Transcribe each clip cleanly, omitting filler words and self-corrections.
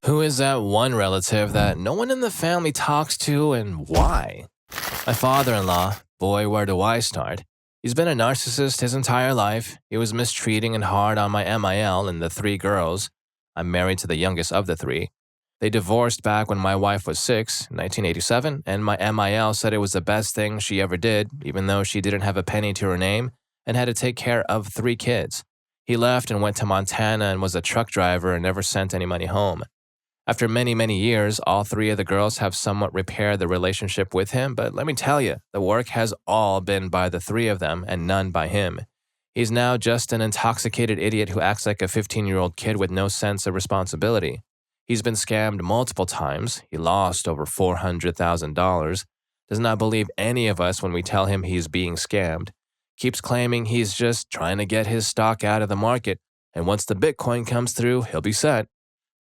Who is that one relative that no one in the family talks to and why? My father-in-law, boy, where do I start? He's been a narcissist his entire life. He was mistreating and hard on my MIL and the three girls. I'm married to the youngest of the three. They divorced back when my wife was 6, 1987, and my MIL said it was the best thing she ever did, even though she didn't have a penny to her name and had to take care of 3 kids. He left and went to Montana and was a truck driver and never sent any money home. After many, many years, all 3 of the girls have somewhat repaired the relationship with him, but let me tell you, the work has all been by the 3 of them and none by him. He's now just an intoxicated idiot who acts like a 15-year-old kid with no sense of responsibility. He's been scammed multiple times. He lost over $400,000. Does not believe any of us when we tell him he's being scammed. Keeps claiming he's just trying to get his stock out of the market, and once the Bitcoin comes through, he'll be set.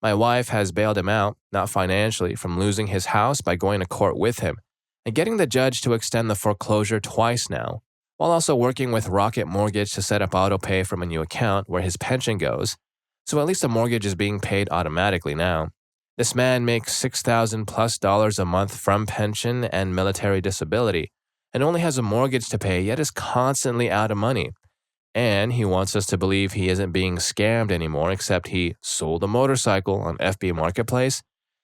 My wife has bailed him out, not financially, from losing his house by going to court with him and getting the judge to extend the foreclosure twice now, while also working with Rocket Mortgage to set up autopay from a new account where his pension goes, so at least the mortgage is being paid automatically now. This man makes $6,000+ a month from pension and military disability, and only has a mortgage to pay, yet is constantly out of money. And he wants us to believe he isn't being scammed anymore, except he sold a motorcycle on FB Marketplace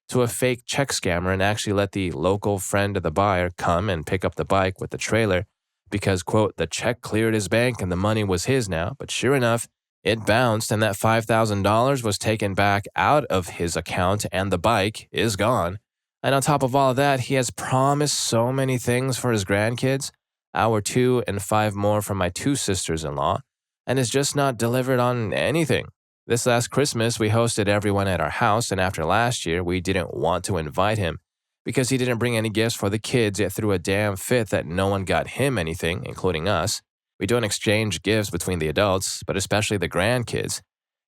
to a fake check scammer and actually let the local friend of the buyer come and pick up the bike with the trailer because, quote, the check cleared his bank and the money was his now. But sure enough, it bounced and that $5,000 was taken back out of his account and the bike is gone. And on top of all of that, he has promised so many things for his grandkids, our 2 and 5 more from my 2 sisters-in-law, and has just not delivered on anything. This last Christmas, we hosted everyone at our house, and after last year, we didn't want to invite him because he didn't bring any gifts for the kids, yet threw a damn fit that no one got him anything, including us. We don't exchange gifts between the adults, but especially the grandkids.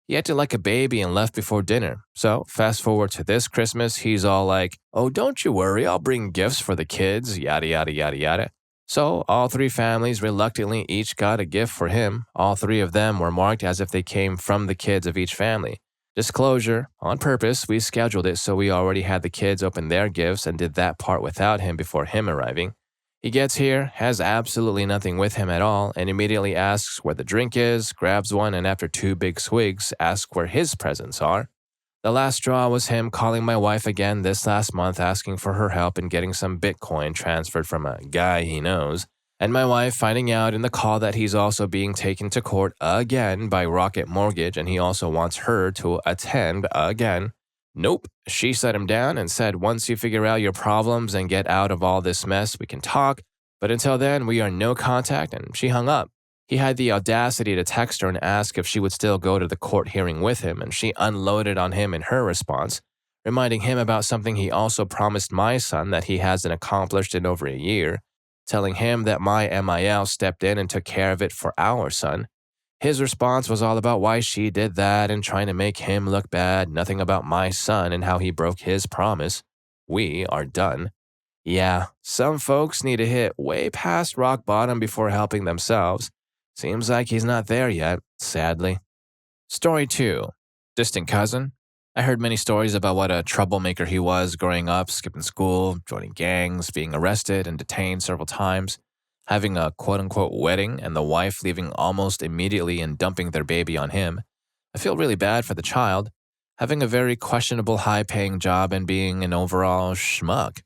He acted like a baby and left before dinner. So, fast forward to this Christmas, he's all like, oh, don't you worry, I'll bring gifts for the kids, yada, yada, yada, yada. So, all 3 families reluctantly each got a gift for him. All 3 of them were marked as if they came from the kids of each family. Disclosure, on purpose, we scheduled it so we already had the kids open their gifts and did that part without him before him arriving. He gets here, has absolutely nothing with him at all, and immediately asks where the drink is, grabs one, and after 2 big swigs, asks where his presents are. The last straw was him calling my wife again this last month asking for her help in getting some Bitcoin transferred from a guy he knows, and my wife finding out in the call that he's also being taken to court again by Rocket Mortgage and he also wants her to attend again. Nope, she set him down and said once you figure out your problems and get out of all this mess, we can talk, but until then, we are no contact, and she hung up. He had the audacity to text her and ask if she would still go to the court hearing with him, and she unloaded on him in her response, reminding him about something he also promised my son that he hasn't accomplished in over a year, telling him that my MIL stepped in and took care of it for our son. His response was all about why she did that and trying to make him look bad, nothing about my son and how he broke his promise. We are done. Yeah, some folks need to hit way past rock bottom before helping themselves. Seems like he's not there yet, sadly. Story 2. Distant cousin. I heard many stories about what a troublemaker he was growing up, skipping school, joining gangs, being arrested and detained several times, having a quote-unquote wedding and the wife leaving almost immediately and dumping their baby on him. I feel really bad for the child, having a very questionable high-paying job and being an overall schmuck.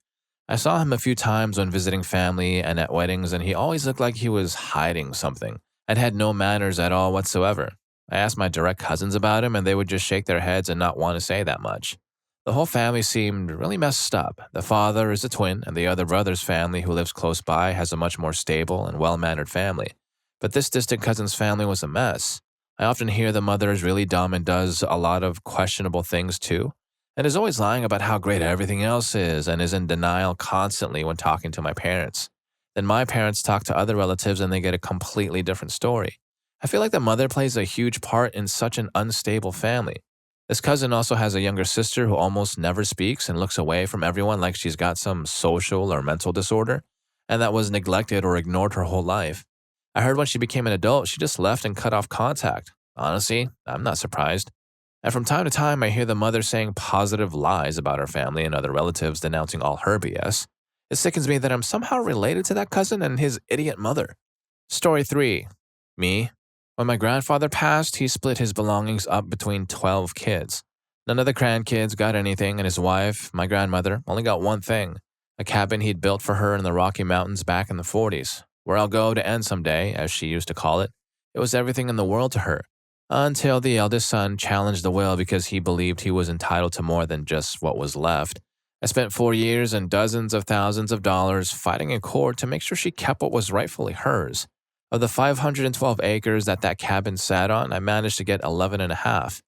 I saw him a few times when visiting family and at weddings, and he always looked like he was hiding something and had no manners at all whatsoever. I asked my direct cousins about him, and they would just shake their heads and not want to say that much. The whole family seemed really messed up. The father is a twin, and the other brother's family, who lives close by, has a much more stable and well-mannered family. But this distant cousin's family was a mess. I often hear the mother is really dumb and does a lot of questionable things too, and is always lying about how great everything else is and is in denial constantly when talking to my parents. Then my parents talk to other relatives and they get a completely different story. I feel like the mother plays a huge part in such an unstable family. This cousin also has a younger sister who almost never speaks and looks away from everyone like she's got some social or mental disorder, and that was neglected or ignored her whole life. I heard when she became an adult, she just left and cut off contact. Honestly, I'm not surprised. And from time to time, I hear the mother saying positive lies about her family and other relatives denouncing all her BS. It sickens me that I'm somehow related to that cousin and his idiot mother. Story 3. Me. When my grandfather passed, he split his belongings up between 12 kids. None of the grandkids got anything, and his wife, my grandmother, only got one thing: a cabin he'd built for her in the Rocky Mountains back in the 40s, where I'll go to end someday, as she used to call it. It was everything in the world to her, until the eldest son challenged the will because he believed he was entitled to more than just what was left. I spent 4 years and dozens of thousands of dollars fighting in court to make sure she kept what was rightfully hers. Of the 512 acres that cabin sat on, I managed to get 11 and a half.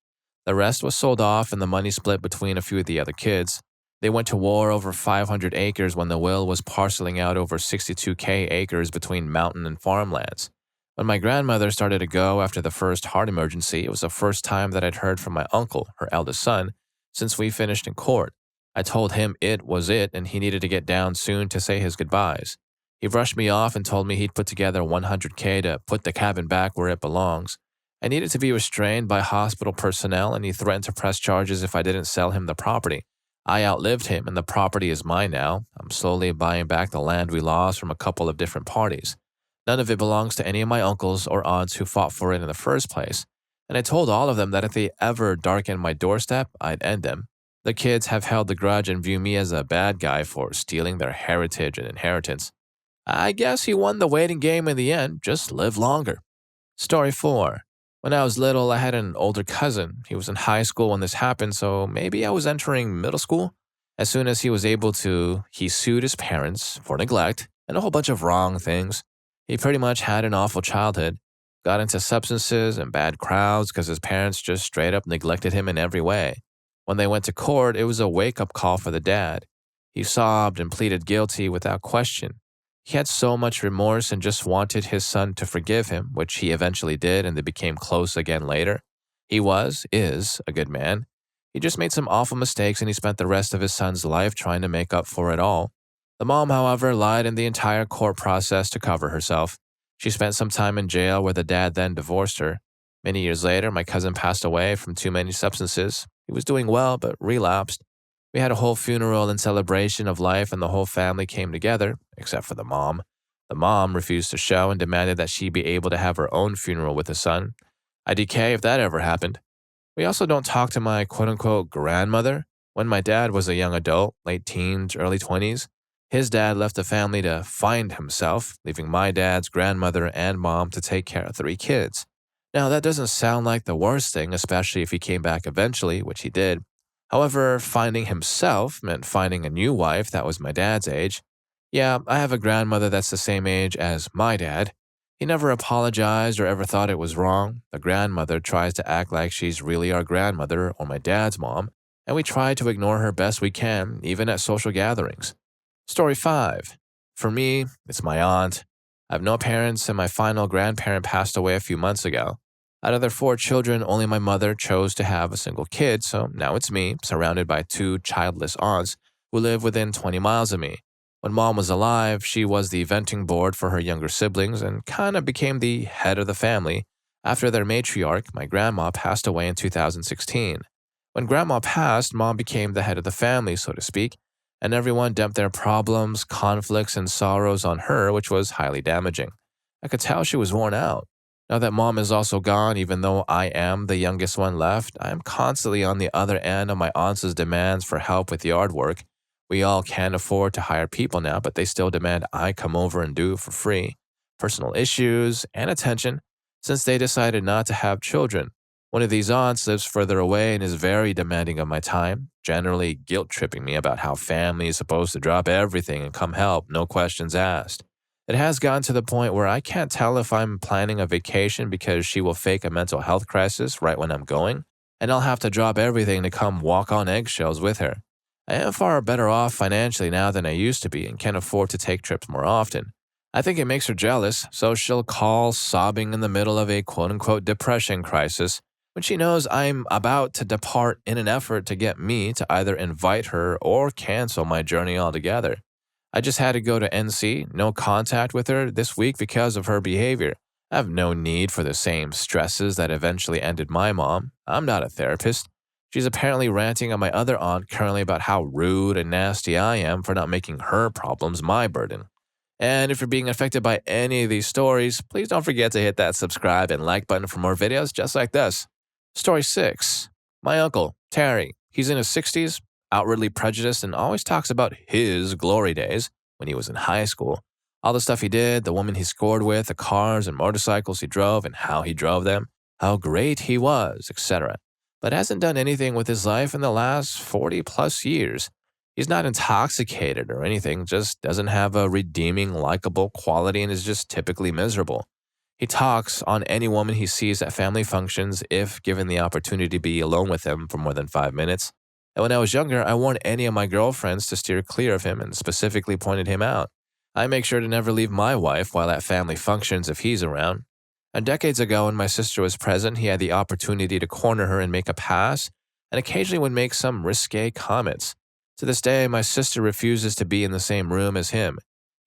The rest was sold off and the money split between a few of the other kids. They went to war over 500 acres when the will was parceling out over 62K acres between mountain and farmlands. When my grandmother started to go after the first heart emergency, it was the first time that I'd heard from my uncle, her eldest son, since we finished in court. I told him it was it and he needed to get down soon to say his goodbyes. He brushed me off and told me he'd put together 100K to put the cabin back where it belongs. I needed to be restrained by hospital personnel and he threatened to press charges if I didn't sell him the property. I outlived him and the property is mine now. I'm slowly buying back the land we lost from a couple of different parties. None of it belongs to any of my uncles or aunts who fought for it in the first place. And I told all of them that if they ever darkened my doorstep, I'd end them. The kids have held the grudge and view me as a bad guy for stealing their heritage and inheritance. I guess he won the waiting game in the end, just live longer. Story 4. When I was little, I had an older cousin. He was in high school when this happened, so maybe I was entering middle school. As soon as he was able to, he sued his parents for neglect and a whole bunch of wrong things. He pretty much had an awful childhood, got into substances and bad crowds because his parents just straight up neglected him in every way. When they went to court, it was a wake-up call for the dad. He sobbed and pleaded guilty without question. He had so much remorse and just wanted his son to forgive him, which he eventually did, and they became close again later. He is a good man. He just made some awful mistakes and he spent the rest of his son's life trying to make up for it all. The mom, however, lied in the entire court process to cover herself. She spent some time in jail where the dad then divorced her. Many years later, my cousin passed away from too many substances. He was doing well, but relapsed. We had a whole funeral and celebration of life and the whole family came together, except for the mom. The mom refused to show and demanded that she be able to have her own funeral with his son. I'd decay if that ever happened. We also don't talk to my quote-unquote grandmother. When my dad was a young adult, late teens, early 20s, his dad left the family to find himself, leaving my dad's grandmother and mom to take care of 3 kids. Now, that doesn't sound like the worst thing, especially if he came back eventually, which he did. However, finding himself meant finding a new wife that was my dad's age. Yeah, I have a grandmother that's the same age as my dad. He never apologized or ever thought it was wrong. The grandmother tries to act like she's really our grandmother or my dad's mom, and we try to ignore her best we can, even at social gatherings. Story 5. For me, it's my aunt. I have no parents and my final grandparent passed away a few months ago. Out of their 4 children, only my mother chose to have a single kid, so now it's me, surrounded by 2 childless aunts who live within 20 miles of me. When mom was alive, she was the venting board for her younger siblings and kind of became the head of the family. After their matriarch, my grandma, passed away in 2016. When grandma passed, mom became the head of the family, so to speak, and everyone dumped their problems, conflicts, and sorrows on her, which was highly damaging. I could tell she was worn out. Now that mom is also gone, even though I am the youngest one left, I am constantly on the other end of my aunts' demands for help with yard work. We all can't afford to hire people now, but they still demand I come over and do it for free. Personal issues and attention, since they decided not to have children. One of these aunts lives further away and is very demanding of my time, generally guilt-tripping me about how family is supposed to drop everything and come help, no questions asked. It has gotten to the point where I can't tell if I'm planning a vacation because she will fake a mental health crisis right when I'm going, and I'll have to drop everything to come walk on eggshells with her. I am far better off financially now than I used to be and can afford to take trips more often. I think it makes her jealous, so she'll call sobbing in the middle of a quote-unquote depression crisis when she knows I'm about to depart in an effort to get me to either invite her or cancel my journey altogether. I just had to go to NC, no contact with her this week because of her behavior. I have no need for the same stresses that eventually ended my mom. I'm not a therapist. She's apparently ranting on my other aunt currently about how rude and nasty I am for not making her problems my burden. And if you're being affected by any of these stories, please don't forget to hit that subscribe and like button for more videos just like this. Story 6. My uncle, Terry. He's in his 60s, outwardly prejudiced, and always talks about his glory days when he was in high school. All the stuff he did, the women he scored with, the cars and motorcycles he drove, and how he drove them, how great he was, etc. But hasn't done anything with his life in the last 40 plus years. He's not intoxicated or anything, just doesn't have a redeeming, likable quality and is just typically miserable. He talks on any woman he sees at family functions if given the opportunity to be alone with them for more than 5 minutes. And when I was younger, I warned any of my girlfriends to steer clear of him and specifically pointed him out. I make sure to never leave my wife while at family functions if he's around. And decades ago, when my sister was present, he had the opportunity to corner her and make a pass, and occasionally would make some risque comments. To this day, my sister refuses to be in the same room as him.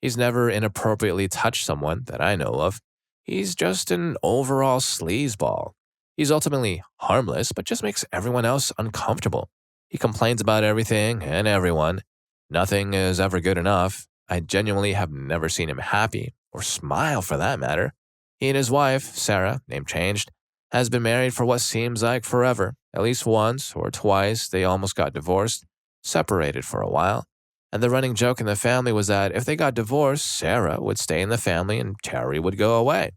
He's never inappropriately touched someone that I know of. He's just an overall sleazeball. He's ultimately harmless, but just makes everyone else uncomfortable. He complains about everything and everyone. Nothing is ever good enough. I genuinely have never seen him happy, or smile for that matter. He and his wife, Sarah, name changed, has been married for what seems like forever. At least once or twice, they almost got divorced, separated for a while. And the running joke in the family was that if they got divorced, Sarah would stay in the family and Terry would go away.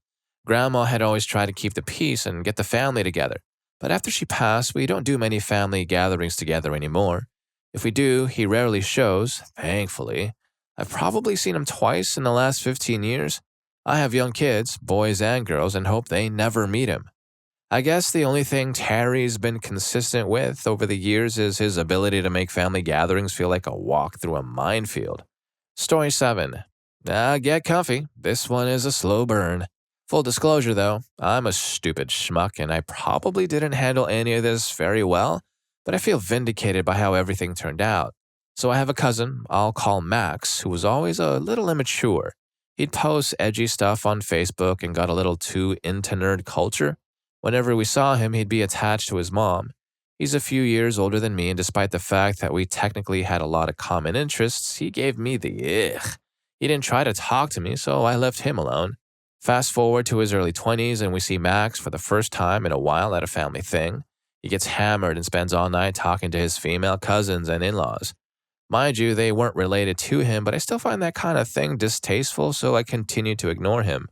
Grandma had always tried to keep the peace and get the family together. But after she passed, we don't do many family gatherings together anymore. If we do, he rarely shows, thankfully. I've probably seen him twice in the last 15 years. I have young kids, boys and girls, and hope they never meet him. I guess the only thing Terry's been consistent with over the years is his ability to make family gatherings feel like a walk through a minefield. Story 7. Get comfy. This one is a slow burn. Full disclosure though, I'm a stupid schmuck and I probably didn't handle any of this very well, but I feel vindicated by how everything turned out. So I have a cousin, I'll call Max, who was always a little immature. He'd post edgy stuff on Facebook and got a little too into nerd culture. Whenever we saw him, he'd be attached to his mom. He's a few years older than me, and despite the fact that we technically had a lot of common interests, he gave me the ugh. He didn't try to talk to me, so I left him alone. Fast forward to his early 20s, and we see Max for the first time in a while at a family thing. He gets hammered and spends all night talking to his female cousins and in-laws. Mind you, they weren't related to him, but I still find that kind of thing distasteful, so I continue to ignore him.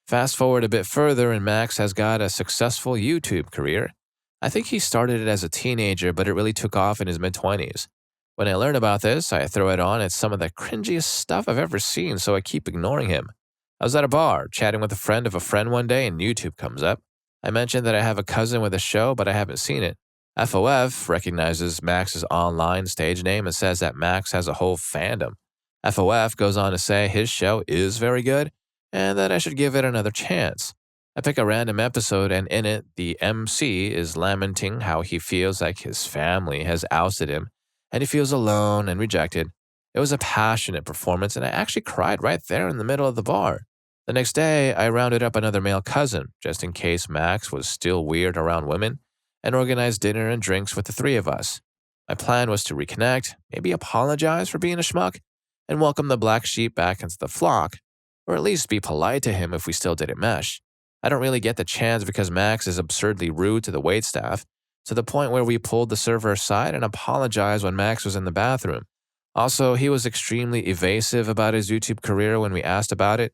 Fast forward a bit further, and Max has got a successful YouTube career. I think he started it as a teenager, but it really took off in his mid-20s. When I learn about this, I throw it on. It's some of the cringiest stuff I've ever seen, so I keep ignoring him. I was at a bar, chatting with a friend of a friend one day, and YouTube comes up. I mentioned that I have a cousin with a show, but I haven't seen it. FOF recognizes Max's online stage name and says that Max has a whole fandom. FOF goes on to say his show is very good and that I should give it another chance. I pick a random episode and in it, the MC is lamenting how he feels like his family has ousted him and he feels alone and rejected. It was a passionate performance and I actually cried right there in the middle of the bar. The next day, I rounded up another male cousin just in case Max was still weird around women and organized dinner and drinks with the three of us. My plan was to reconnect, maybe apologize for being a schmuck, and welcome the black sheep back into the flock, or at least be polite to him if we still didn't mesh. I don't really get the chance because Max is absurdly rude to the waitstaff, to the point where we pulled the server aside and apologized when Max was in the bathroom. Also, he was extremely evasive about his YouTube career when we asked about it.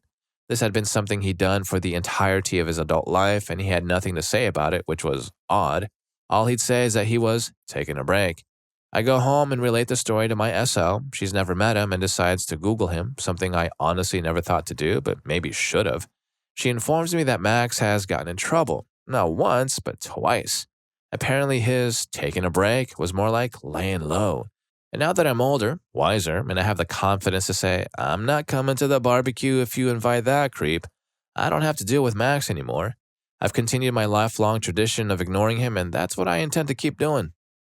This had been something he'd done for the entirety of his adult life, and he had nothing to say about it, which was odd. All he'd say is that he was taking a break. I go home and relate the story to my SL. She's never met him and decides to Google him, something I honestly never thought to do, but maybe should have. She informs me that Max has gotten in trouble, not once, but twice. Apparently his taking a break was more like laying low. And now that I'm older, wiser, and I have the confidence to say, I'm not coming to the barbecue if you invite that creep, I don't have to deal with Max anymore. I've continued my lifelong tradition of ignoring him, and that's what I intend to keep doing.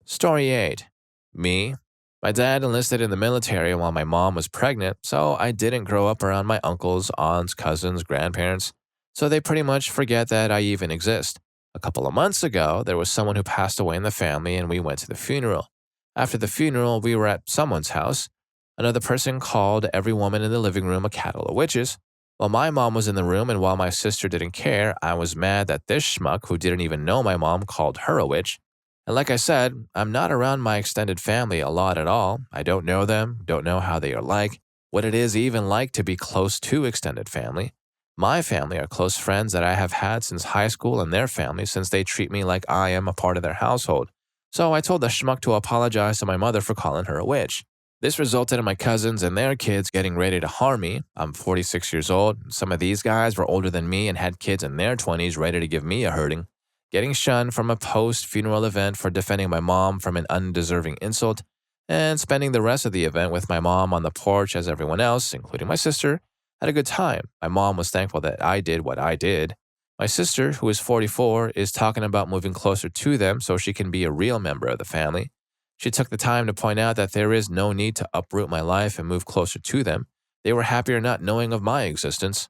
Story 8. Me. My dad enlisted in the military while my mom was pregnant, so I didn't grow up around my uncles, aunts, cousins, grandparents. So they pretty much forget that I even exist. A couple of months ago, there was someone who passed away in the family and we went to the funeral. After the funeral, we were at someone's house. Another person called every woman in the living room a cattle of witches. While my mom was in the room and while my sister didn't care, I was mad that this schmuck who didn't even know my mom called her a witch. And like I said, I'm not around my extended family a lot at all. I don't know them, don't know how they are like, what it is even like to be close to extended family. My family are close friends that I have had since high school and their family since they treat me like I am a part of their household. So I told the schmuck to apologize to my mother for calling her a witch. This resulted in my cousins and their kids getting ready to harm me. I'm 46 years old. Some of these guys were older than me and had kids in their 20s ready to give me a hurting. Getting shunned from a post-funeral event for defending my mom from an undeserving insult, and spending the rest of the event with my mom on the porch as everyone else, including my sister, had a good time. My mom was thankful that I did what I did. My sister, who is 44, is talking about moving closer to them so she can be a real member of the family. She took the time to point out that there is no need to uproot my life and move closer to them. They were happier not knowing of my existence.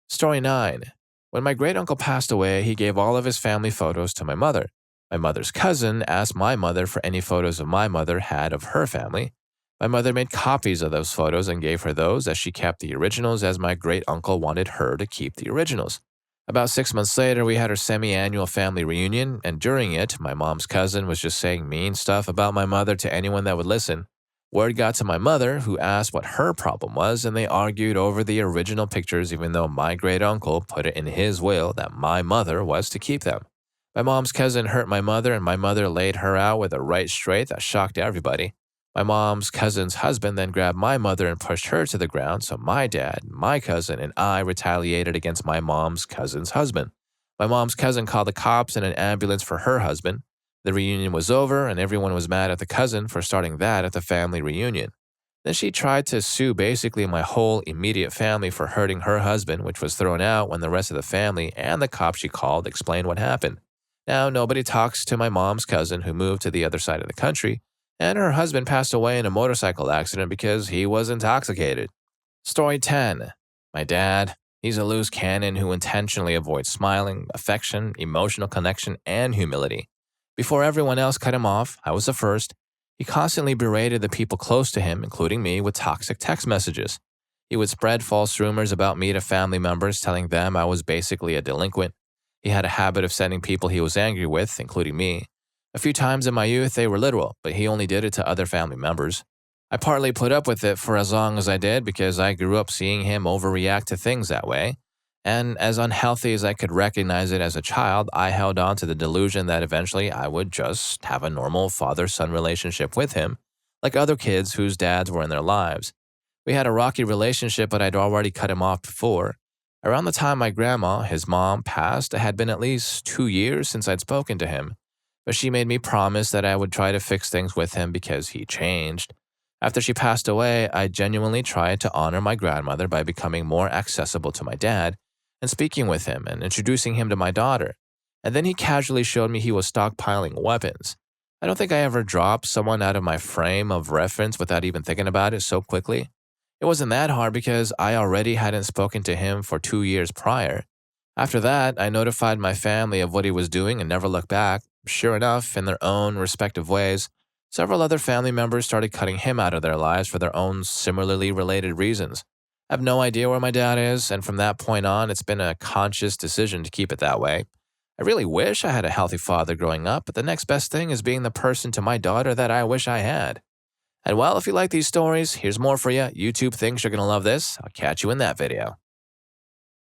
Story 9. When my great uncle passed away, he gave all of his family photos to my mother. My mother's cousin asked my mother for any photos of my mother had of her family. My mother made copies of those photos and gave her those as she kept the originals as my great uncle wanted her to keep the originals. About 6 months later, we had our semi-annual family reunion, and during it, my mom's cousin was just saying mean stuff about my mother to anyone that would listen. Word got to my mother, who asked what her problem was, and they argued over the original pictures even though my great-uncle put it in his will that my mother was to keep them. My mom's cousin hurt my mother, and my mother laid her out with a right straight that shocked everybody. My mom's cousin's husband then grabbed my mother and pushed her to the ground, so my dad, my cousin, and I retaliated against my mom's cousin's husband. My mom's cousin called the cops and an ambulance for her husband. The reunion was over, and everyone was mad at the cousin for starting that at the family reunion. Then she tried to sue basically my whole immediate family for hurting her husband, which was thrown out when the rest of the family and the cops she called explained what happened. Now, nobody talks to my mom's cousin who moved to the other side of the country, and her husband passed away in a motorcycle accident because he was intoxicated. Story 10. My dad. He's a loose cannon who intentionally avoids smiling, affection, emotional connection, and humility. Before everyone else cut him off, I was the first. He constantly berated the people close to him, including me, with toxic text messages. He would spread false rumors about me to family members, telling them I was basically a delinquent. He had a habit of sending people he was angry with, including me. A few times in my youth, they were literal, but he only did it to other family members. I partly put up with it for as long as I did because I grew up seeing him overreact to things that way. And as unhealthy as I could recognize it as a child, I held on to the delusion that eventually I would just have a normal father-son relationship with him, like other kids whose dads were in their lives. We had a rocky relationship, but I'd already cut him off before. Around the time my grandma, his mom, passed, it had been at least 2 years since I'd spoken to him. But she made me promise that I would try to fix things with him because he changed. After she passed away, I genuinely tried to honor my grandmother by becoming more accessible to my dad and speaking with him and introducing him to my daughter. And then he casually showed me he was stockpiling weapons. I don't think I ever dropped someone out of my frame of reference without even thinking about it so quickly. It wasn't that hard because I already hadn't spoken to him for 2 years prior. After that, I notified my family of what he was doing and never looked back. Sure enough, in their own respective ways, several other family members started cutting him out of their lives for their own similarly related reasons. I have no idea where my dad is, and from that point on, it's been a conscious decision to keep it that way. I really wish I had a healthy father growing up, but the next best thing is being the person to my daughter that I wish I had. And well, if you like these stories, here's more for you. YouTube thinks you're going to love this. I'll catch you in that video.